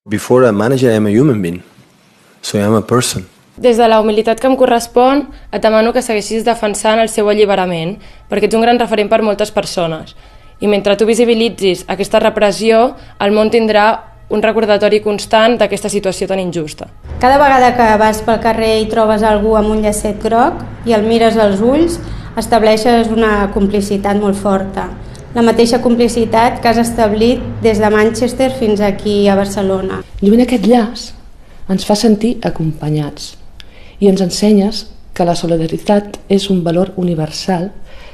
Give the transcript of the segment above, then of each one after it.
Before a manager, I am a human being, so I am a person. Des de la humilitat que em correspon, et demano que segueixis defensant el seu alliberament, perquè ets un gran referent per moltes persones. I mentre tu visibilitzis aquesta repressió, el món tindrà un recordatori constant d'aquesta situació tan injusta. Cada vegada que vas pel carrer i trobes algú amb un llacet groc i el mires als ulls, estableixes una complicitat molt forta. La mateixa complicitat que has establit des de Manchester fins aquí a Barcelona. Lluint aquest llaç ens fa sentir acompanyats i ens ensenyes que la solidaritat és un valor universal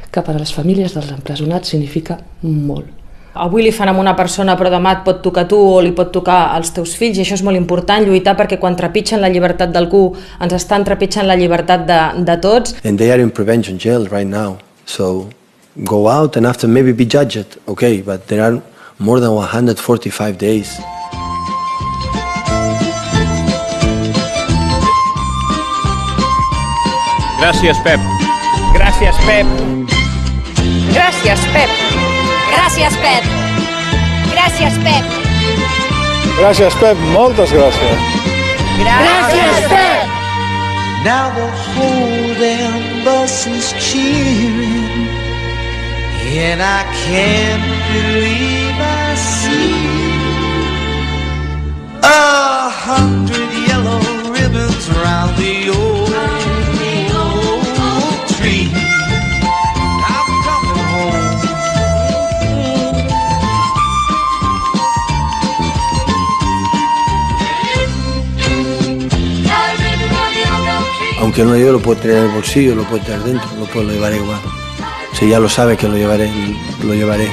que per a les famílies dels empresonats significa molt. Avui li fan a una persona però demà et pot tocar a tu o li pot tocar als teus fills, i això és molt important, lluitar, perquè quan trepitgen la llibertat d'algú ens estan trepitjant la llibertat de tots. And they are in prevention jail right now, so go out and after maybe be judged, okay, but there are more than 145 days. Gràcies, Pep. Gràcies, Pep. Gràcies, Pep. Gràcies, Pep. Gràcies, Pep. Gràcies, Pep. Moltes gràcies. Gràcies, Pep. Now the whole damn bus is cheering, and I can't believe I see 100 yellow ribbons round the old tree. I'm coming home. Aunque no yo lo puedo tener en el bolsillo, lo puedo tener dentro, lo llevaré igual. Si ya lo sabe que lo llevaré, lo llevaré.